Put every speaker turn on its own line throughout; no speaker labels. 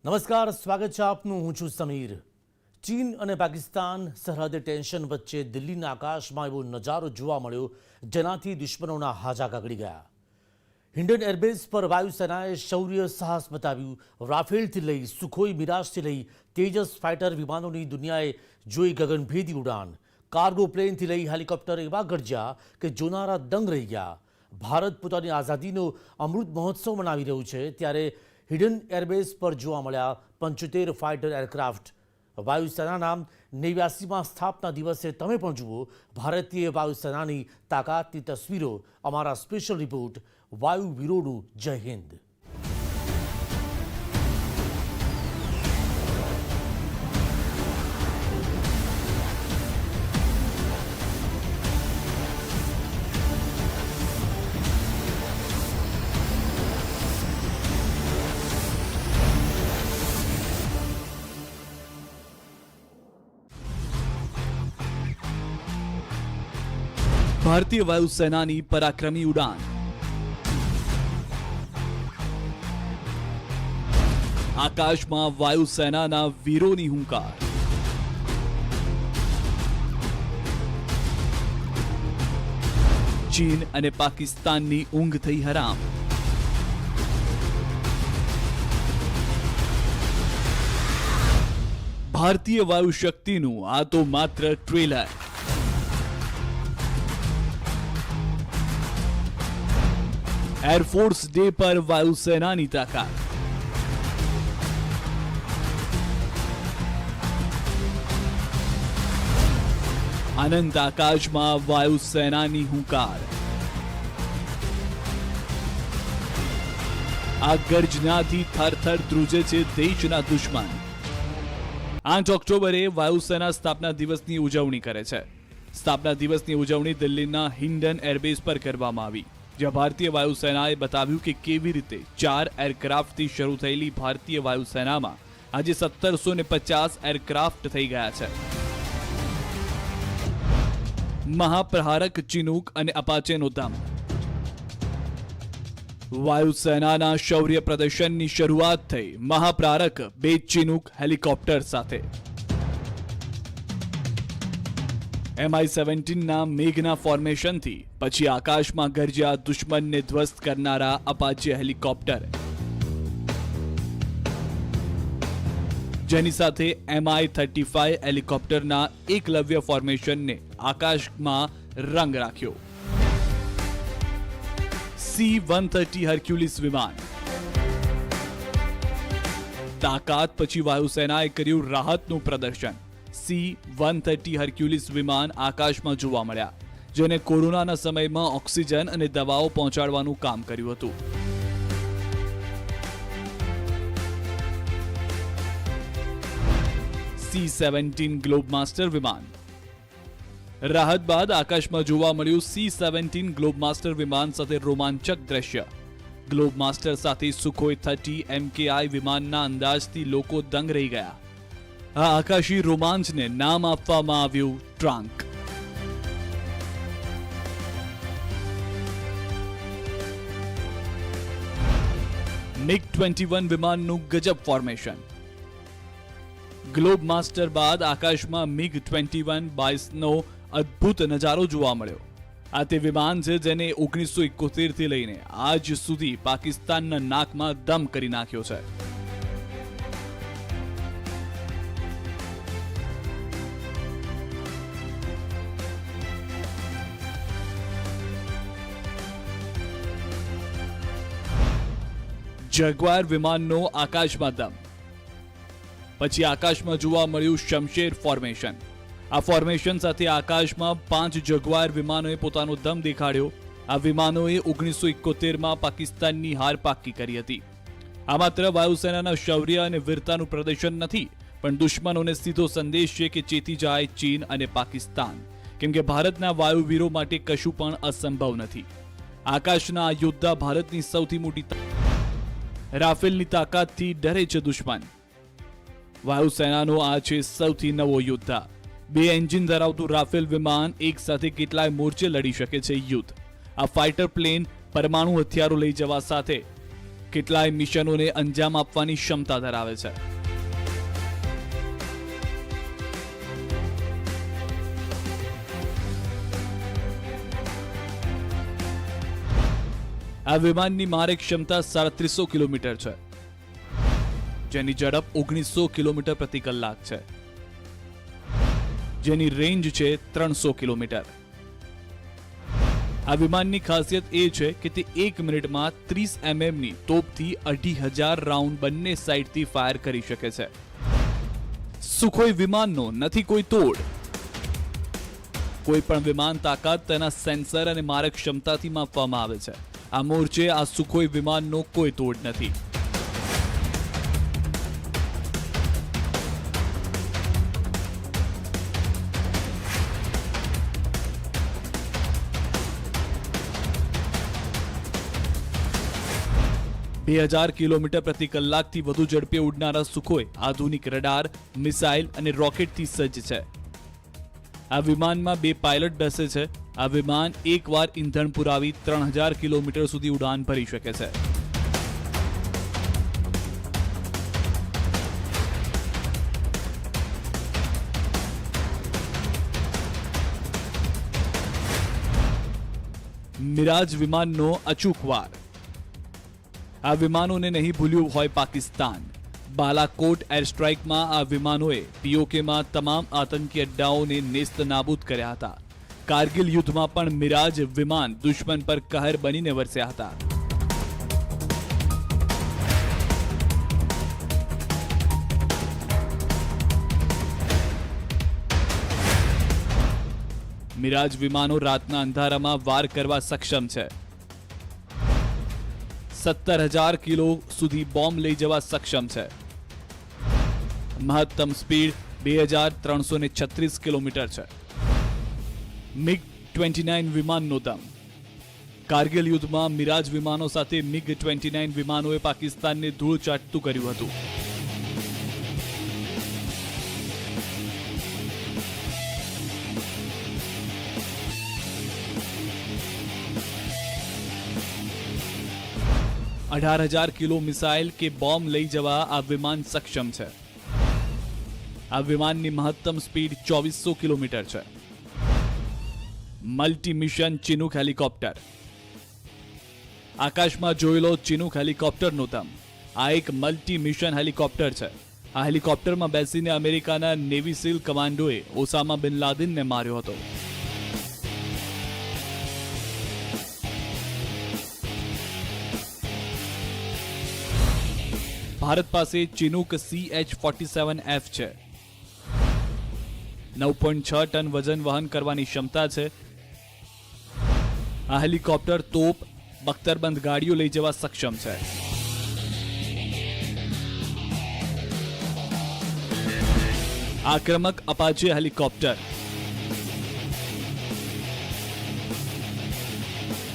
નમસ્કાર, સ્વાગત છે આપનું. હું છું સમીર. ચીન અને પાકિસ્તાન સરહદે ટેન્શન વચ્ચે દિલ્હીના આકાશમાં એવો નજારો જોવા મળ્યો જેનાથી દુશ્મનોના હાજા ગગડી ગયા. હિન્ડન એરબેઝ પર વાયુસેનાએ શૌર્ય સાહસ બતાવ્યું. રાફેલથી લઈ સુખોઈ મિરાજથી લઈ તેજસ ફાઇટર વિમાનોની દુનિયાએ જોઈ ગગનભેદી ઉડાન. કાર્ગો પ્લેનથી લઈ હેલિકોપ્ટર એવા ગરજ્યા કે જોનારા દંગ રહી ગયા. ભારત પોતાની આઝાદીનો અમૃત મહોત્સવ મનાવી રહ્યું છે ત્યારે હિડન એરબેઝ પર જોવા મળ્યા 75 ફાઇટર એરક્રાફ્ટ. વાયુસેનાના 89માં સ્થાપના દિવસે તમે પણ જુઓ ભારતીય વાયુસેનાની તાકાતની તસવીરો. અમારા સ્પેશિયલ રિપોર્ટ વાયુવીરોનું જય હિન્દ.
भारतीय वायुसेनानी पराक्रमी उड़ान. आकाशમાં વાયુસેનાના વીરોની હુંકાર. ચીન અને પાકિસ્તાનની ઊંઘ થઈ હરામ. ભારતીય વાયુ શક્તિનું આ તો માત્ર ટ્રેલર. एयरफोर्स डे पर वायुसेनानी ताकत. अनंत आकाश में वायुसेनानी हुंकार. आ गर्जनाथी थरथर ધ્રુજે છે દેશના દુશ્મન. 8 ઓક્ટોબરે વાયુસેના સ્થાપના દિવસની ઉજવણી કરે છે. સ્થાપના દિવસની ઉજવણી દિલ્હીના હિન્ડન એરબેઝ પર કરવામાં આવી, જ્યાં ભારતીય વાયુસેનાએ બતાવ્યું કે કેવી રીતે 4 એરક્રાફ્ટથી શરૂ થયેલી ભારતીય વાયુસેનામાં આજે 1750 એરક્રાફ્ટ થઈ ગયા છે. મહાપ્રહારક ચિનૂક અને અપાચેનો દમ. વાયુસેનાના શૌર્ય પ્રદર્શનની શરૂઆત થઈ મહાપ્રહારક 2 ચિનૂક હેલિકોપ્ટર સાથે. MI-17 ના મેઘના ફોર્મેશનથી પછી આકાશમાં ગરજ્યા દુશ્મનને ધ્વસ્ત કરનારા અપાચે હેલિકોપ્ટર, જેની સાથે MI-35 હેલિકોપ્ટરના એકલવ્ય ફોર્મેશનને આકાશમાં રંગ રાખ્યો. C-130 હર્ક્યુલિસ વિમાન. તાકાત પછી વાયુસેનાએ કર્યું રાહતનું પ્રદર્શન. C-130 હર્ક્યુલિસ વિમાન આકાશમાં જોવા મળ્યા, જેને કોરોનાના સમયમાં ઓક્સિજન અને દવાઓ પહોંચાડવાનું કામ કર્યું હતું. C-17 ગ્લોબમાસ્ટર વિમાન. રાહત બાદ આકાશમાં જોવા મળ્યું C-17 ગ્લોબમાસ્ટર વિમાન સાથે રોમાંચક દ્રશ્ય. ગ્લોબમાસ્ટર સાથે સુખોઈ 30 MKI વિમાનના અંદાજથી લોકો દંગ રહી ગયા. આ આકાશી રોમાંચને નામ આપવામાં આવ્યું ટ્રાંક. MiG-21 વિમાનનું ગજબ ફોર્મેશન. ગ્લોબ માસ્ટર બાદ આકાશમાં MiG-21 22નો અદ્ભુત નજારો જોવા મળ્યો. આ તે વિમાન છે જેને 1971 થી લઈને આજ સુધી પાકિસ્તાનના નાકમાં દમ કરી નાખ્યો છે. જગવાર વિમાનનો આકાશમાં દમ. પછી આકાશમાં જોવા મળ્યું શમશેર ફોર્મેશન. આ ફોર્મેશન સાથે આકાશમાં 5 જગવાર વિમાનોએ પોતાનો દમ દેખાડ્યો. આ વિમાનોએ 1971માં પાકિસ્તાનની હાર પાકી કરી હતી. આ માત્ર વાયુસેનાના શૌર્ય અને વીરતાનું પ્રદર્શન નથી, પણ દુશ્મનોને સીધો સંદેશ છે કે ચેતી જાય ચીન અને પાકિસ્તાન, કેમ કે ભારતના વાયુવીરો માટે કશું પણ અસંભવ નથી. આકાશના આ યોદ્ધા ભારતની સૌથી મોટી રાફેલની તાકાતથી ડરે છે દુશ્મન. વાયુસેનાનો આ છે સૌથી નવો યોદ્ધા. 2 એન્જિન ધરાવતું રાફેલ વિમાન એક સાથે કેટલાય મોરચે લડી શકે છે યુદ્ધ. આ ફાઇટર પ્લેન પરમાણુ હથિયારો લઈ જવા સાથે કેટલાય મિશનોને અંજામ આપવાની ક્ષમતા ધરાવે છે. આ વિમાનની મારક ક્ષમતા 350 કિલોમીટર છે, જેની ઝડપ 1900 કિલોમીટર પ્રતિ કલાક છે, જેની રેન્જ છે 300 કિલોમીટર. આ વિમાનની ખાસિયત એ છે કે તે 1 મિનિટમાં 30 mm તોપથી 2500 રાઉન્ડ બંને સાઈડથી ફાયર કરી શકે છે. સુખોઈ વિમાનનો નથી કોઈ તોડ. કોઈ પણ વિમાન તાકાત તેના સેન્સર અને મારક ક્ષમતાથી માપવામાં આવે છે. આ મોરચે આ સુખોઈ વિમાનનો કોઈ તોડ નથી. બે 2000 કિલોમીટર પ્રતિ કલાકથી વધુ ઝડપે ઉડનારા સુખોઈ આધુનિક રડાર, મિસાઇલ અને રોકેટથી સજ્જ છે. આ વિમાનમાં 2 પાયલટ બેસે છે. આ વિમાન એકવાર ઈંધણ પુરાવી 3000 કિલોમીટર સુધી ઉડાન ભરી શકે છે. મિરાજ વિમાનનો અચૂક વાર. આ વિમાનોને નહીં ભૂલ્યું હોય પાકિસ્તાન. બાલાકોટ એર સ્ટ્રાઇકમાં આ વિમાનોએ પીઓકેમાં તમામ આતંકી અડ્ડાઓને નેસ્ત નાબૂદ કર્યા હતા. કારગિલ યુદ્ધમાં પણ મિરાજ વિમાન દુશ્મન પર કહેર બનીને વરસ્યા હતા. મિરાજ વિમાનો રાતના અંધારામાં વાર કરવા સક્ષમ છે. 17,000 કિલો સુધી બોમ્બ લઈ જવા સક્ષમ છે. મહત્તમ સ્પીડ 2336 કિલોમીટર છે. MiG-29 વિમાનનો દમ. કારગિલ યુદ્ધમાં મિરાજ વિમાનો સાથે MiG-29 વિમાનોએ પાકિસ્તાનને ધૂળ ચાટતું કર્યું હતું. $18,000 કિલો મિસાઇલ કે બોમ્બ લઈ જવા આ વિમાન સક્ષમ છે. આ વિમાનની મહત્તમ સ્પીડ 2400 કિલોમીટર છે. Multi mission Chinook helicopter. આકાશમાં જોયેલો ચિનુક હેલિકોપ્ટરનો દમ. આ એક મલ્ટી મિશન હેલિકોપ્ટર છે. આ હેલિકોપ્ટરમાં બેસીને અમેરિકાના નેવી સીલ કમાન્ડોએ ઓસામા બિન લાદેનને માર્યો હતો. ભારત પાસે ચિનુક CH-47F છે. 9.6 ટન વજન વહન કરવાની ક્ષમતા છે. આ હેલિકોપ્ટર તોપ, બખ્તરબંધ ગાડીઓ લઈ જવા સક્ષમ છે. આક્રમક અપાચે હેલિકોપ્ટર.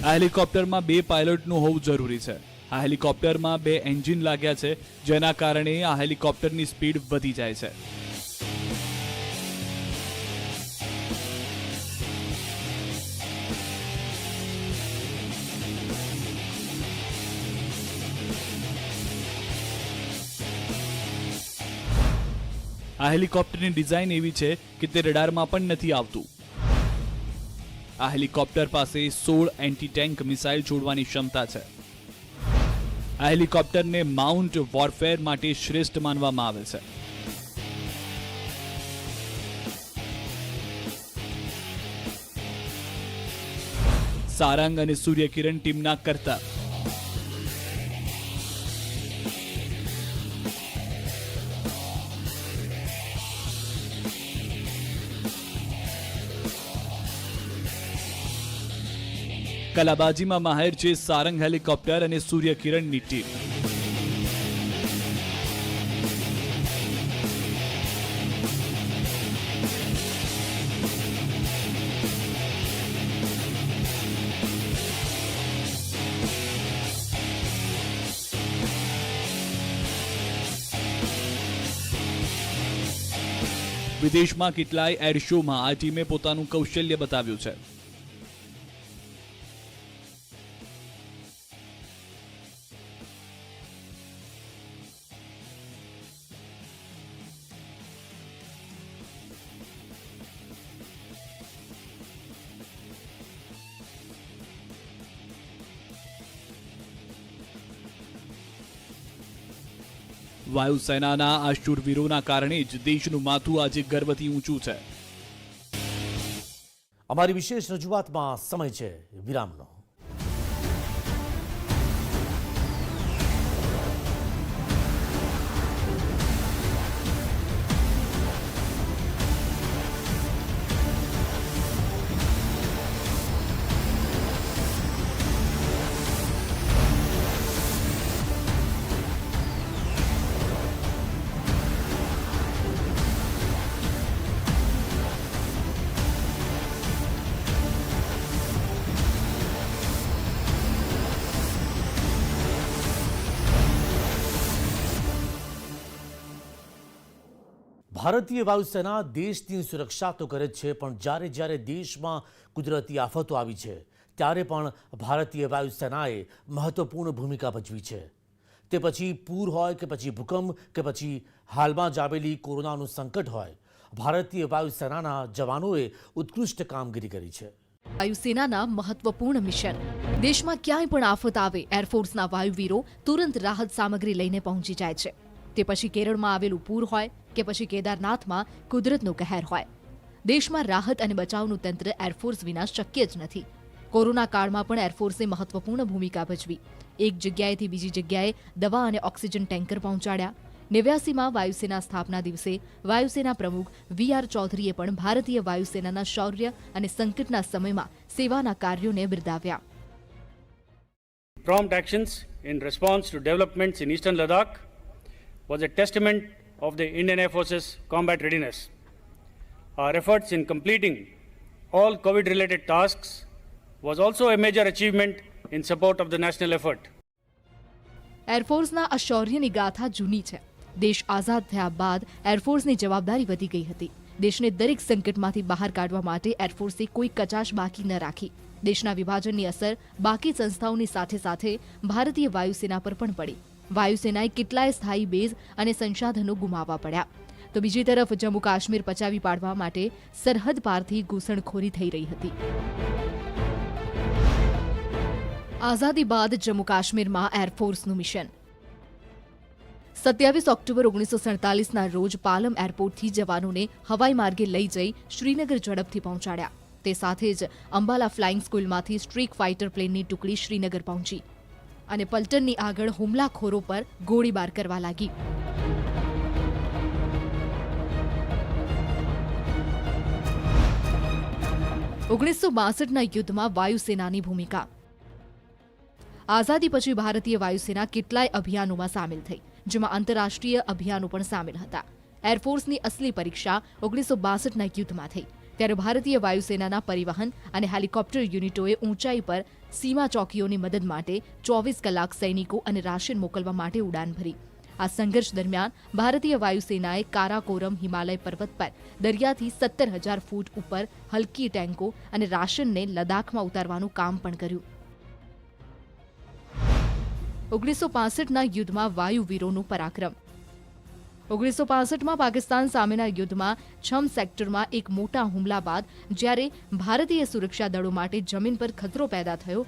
આ હેલિકોપ્ટરમાં 2 પાયલટનું હોવું જરૂરી છે. આ હેલિકોપ્ટરમાં 2 એન્જિન લાગ્યા છે, જેના કારણે આ હેલિકોપ્ટરની સ્પીડ વધી જાય છે. આ હેલિકોપ્ટરની ડિઝાઇન એવી છે કે તે રડારમાં પણ નથી આવતું. આ હેલિકોપ્ટર પાસે 16 એન્ટી ટેન્ક મિસાઇલ છોડવાની ક્ષમતા છે. આ હેલિકોપ્ટરને માઉન્ટ વોરફેર માટે શ્રેષ્ઠ માનવામાં આવે છે. સારંગ અને સૂર્યકિરણ ટીમના કરતા. કલાબાજીમાં માહેર છે સારંગ હેલિકોપ્ટર અને સૂર્યકિરણની ટીમ. વિદેશમાં કેટલાય એર શોમાં આ ટીમે પોતાનું કૌશલ્ય બતાવ્યું છે. વાયુસેનાના આ શૂરવીરોના કારણે જ દેશનું માથું આજે ગર્વથી ઊંચું છે.
અમારી વિશેષ રજૂઆતમાં સમય છે વિરામનો. ભારતીય વાયુસેના દેશની સુરક્ષા તો કરે જ છે, પણ જ્યારે જ્યારે દેશમાં કુદરતી આફતો આવી છે ત્યારે પણ ભારતીય વાયુસેનાએ મહત્વપૂર્ણ ભૂમિકા ભજવી છે. તે પછી પૂર હોય કે પછી ભૂકંપ કે પછી હાલમાં જ આવેલી કોરોનાનું સંકટ હોય, ભારતીય વાયુસેનાના જવાનોએ ઉત્કૃષ્ટ કામગીરી કરી છે.
વાયુસેનાના મહત્વપૂર્ણ મિશન. દેશમાં ક્યાંય પણ આફત આવે, એરફોર્સના વાયુવીરો તુરંત રાહત સામગ્રી લઈને પહોંચી જાય છે. તે પછી કેરળમાં આવેલું પૂર હોય કે પછી કેદારનાથમાં કુદરતનો કહેર હોય, દેશમાં રાહત અને બચાવનું તંત્ર એરફોર્સ વિના શક્ય જ નથી. કોરોના કાળમાં પણ એરફોર્સે મહત્વપૂર્ણ ભૂમિકા ભજવી. એક જગ્યાએથી બીજી જગ્યાએ દવા અને ઓક્સિજન ટેન્કર પહોંચાડ્યા. 89માં વાયુસેના સ્થાપના દિવસે વાયુસેના પ્રમુખ VR ચૌધરીએ પણ ભારતીય વાયુસેનાના શૌર્ય અને સંકટના સમયમાં સેવાના કાર્યોને બિરદાવ્યા.
Prompt actions in response to developments in eastern Ladakh was a testament of the Indian Air Force's combat readiness. Our efforts in completing all COVID-related tasks was also a major achievement in support of the national effort.
એરફોર્સના આ શૌર્યની ગાથા જૂની છે. દેશ આઝાદ થયા બાદ એરફોર્સની જવાબદારી વધી ગઈ હતી. દેશને દરેક સંકટમાંથી બહાર કાઢવા માટે એરફોર્સે કોઈ કચાશ બાકી ન રાખી. દેશના વિભાજનની અસર બાકી સંસ્થાઓની સાથે સાથે ભારતીય વાયુસેના પર પણ પડી. વાયુસેનાએ કેટલાય સ્થાયી બેઝ અને સંસાધનો ગુમાવવા પડ્યા. તો બીજી તરફ જમ્મુ કાશ્મીર પચાવી પાડવા માટે સરહદ પારથી ઘૂસણખોરી થઈ રહી હતી. આઝાદી બાદ જમ્મુ કાશ્મીરમાં એરફોર્સનું મિશન. 27 ઓક્ટોબર 1947ના રોજ પાલમ એરપોર્ટથી જવાનોને હવાઈ માર્ગે લઈ જઈ શ્રીનગર ઝડપથી પહોંચાડ્યા. તે સાથે જ અંબાલા ફ્લાઇંગ સ્કૂલમાંથી સ્ટ્રીક ફાઇટર પ્લેનની ટુકડી શ્રીનગર પહોંચી અને પલટનની આગળ હુમલાખોરો પર ગોળીબાર કરવા લાગી. $1962ના યુદ્ધમાં વાયુસેનાની ભૂમિકા. આઝાદી પછી ભારતીય વાયુસેના કેટલાય અભિયાનોમાં સામેલ થઈ, જેમાં આંતરરાષ્ટ્રીય અભિયાનો પણ સામેલ હતા. એરફોર્સની અસલી પરીક્ષા 1962ના યુદ્ધમાં થઈ. ત્યારે ભારતીય વાયુસેનાના પરિવહન અને હેલિકોપ્ટર યુનિટોએ ઊંચાઈ પર સીમા ચોકીઓની મદદ માટે 24 કલાક સૈનિકો અને રાશન મોકલવા માટે ઉડાન ભરી. આ સંઘર્ષ દરમિયાન ભારતીય વાયુસેનાએ કારાકોરમ હિમાલય પર્વત પર દરિયાથી 17,000 ફૂટ ઉપર હલકી ટેન્કો અને રાશનને લદ્દાખમાં ઉતારવાનું કામ પણ કર્યું. 1965ના યુદ્ધમાં વાયુવીરોનું પરાક્રમ. 1965માં પાકિસ્તાન સામેના યુદ્ધમાં છમ સેક્ટરમાં એક મોટા હુમલા બાદ જ્યારે ભારતીય સુરક્ષા દળો માટે જમીન પર ખતરો પેદા થયો,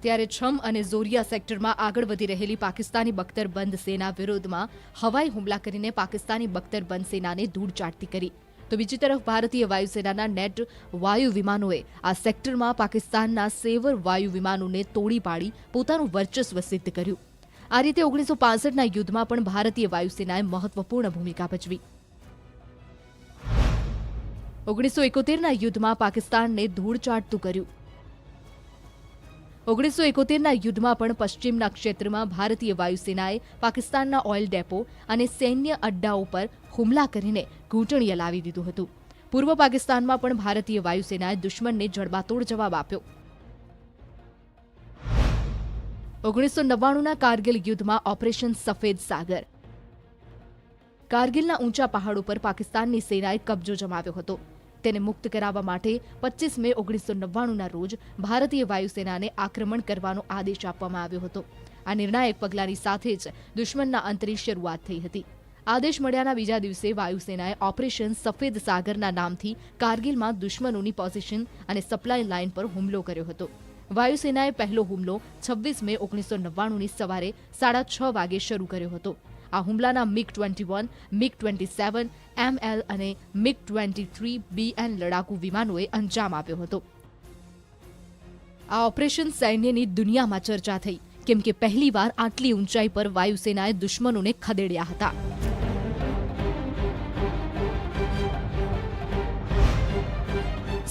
ત્યારે છમ અને ઝોરિયા સેક્ટરમાં આગળ વધી રહેલી પાકિસ્તાની બખ્તરબંધ સેના વિરોધમાં હવાઈ હુમલા કરીને પાકિસ્તાની બખ્તરબંધ સેનાને ધૂળ ચાટતી કરી. તો બીજી તરફ ભારતીય વાયુસેનાના નેટ વાયુ વિમાનોએ આ સેક્ટરમાં પાકિસ્તાનના સેવર વાયુ વિમાનોને તોડી પાડી પોતાનું વર્ચસ્વ સિદ્ધ કર્યું. આ રીતે 1965ના યુદ્ધમાં પણ ભારતીય વાયુસેનાએ મહત્વપૂર્ણ ભૂમિકા ભજવી. 1971ના યુદ્ધમાં પાકિસ્તાનને ધૂળ ચાટતું કર્યું. 1971ના યુદ્ધમાં પણ પશ્ચિમના ક્ષેત્રમાં ભારતીય વાયુસેનાએ પાકિસ્તાનના ઓઇલ ડેપો અને સૈન્ય અડ્ડાઓ પર હુમલા કરીને ઘૂંટણ હલાવી દીધું હતું. પૂર્વ પાકિસ્તાનમાં પણ ભારતીય વાયુસેનાએ દુશ્મનને જડબાતોડ જવાબ આપ્યો. 1999ના કારગિલ યુદ્ધમાં ઓપરેશન સફેદ સાગર. કારગિલના ઊંચા પહાડો પર પાકિસ્તાનની સેનાએ કબજો જમાવ્યો હતો. તેને મુક્ત કરાવવા માટે 25 મે 1999ના રોજ ભારતીય વાયુસેનાને આક્રમણ કરવાનો આદેશ આપવામાં આવ્યો હતો. આ નિર્ણાયક પગલાંની સાથે જ દુશ્મનના અંતની શરૂઆત થઈ હતી. આદેશ મળ્યાના બીજા દિવસે વાયુસેનાએ ઓપરેશન સફેદ સાગરના નામથી કારગિલમાં દુશ્મનોની પોઝિશન અને સપ્લાય લાઇન પર હુમલો કર્યો હતો. વાયુસેનાએ પહેલો હુમલો 26 મે 1999ની સવારે 6:30 વાગે શરૂ કર્યો હતો. આ હુમલાના MiG-21, MiG-27, ML અને MiG-23BN લડાકુ વિમાનોએ અંજામ આપ્યો હતો. આ ઓપરેશન સૈન્યની દુનિયામાં ચર્ચા થઈ, કેમ કે પહેલીવાર આટલી ઊંચાઈ પર વાયુસેનાએ દુશ્મનોને ખદેડ્યા હતા.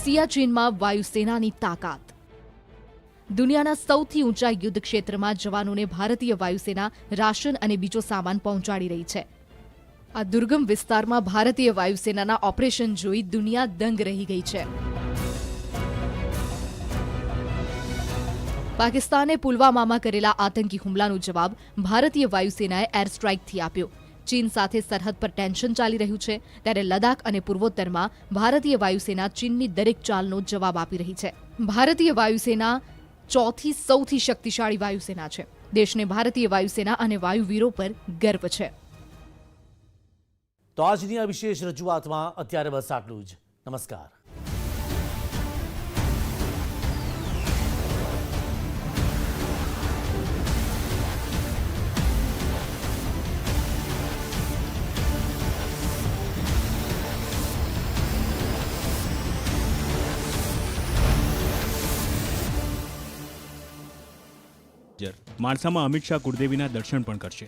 સિયાચીનમાં વાયુસેનાની તાકાત. દુનિયાના સૌથી ઊંચા યુદ્ધ ક્ષેત્રમાં જવાનોને ભારતીય વાયુસેના રાશન અને બીજો સામાન પહોંચાડી રહી છે. આ દુર્ગમ વિસ્તારમાં ભારતીય વાયુસેનાના ઓપરેશન જોઈ દુનિયા દંગ રહી ગઈ છે. પાકિસ્તાને પુલવામામાં કરેલા આતંકી હુમલાનો જવાબ ભારતીય વાયુસેનાએ એર સ્ટ્રાઇકથી આપ્યો. ચીન સાથે સરહદ પર ટેન્શન ચાલી રહ્યું છે, ત્યારે લદાખ અને પૂર્વોત્તરમાં ભારતીય વાયુસેના ચીનની દરેક ચાલનો જવાબ આપી રહી છે. ભારતીય વાયુસેના ચોથી સૌથી શક્તિશાળી વાયુસેના છે. દેશને ભારતીય વાયુસેના અને વાયુવીરો પર ગર્વ છે.
તો આજની આ વિશેષ રજૂઆતમાં અત્યારે બસ આટલું જ. નમસ્કાર.
માણસામાં અમિત શાહ કુળદેવીના દર્શન પણ કરશે.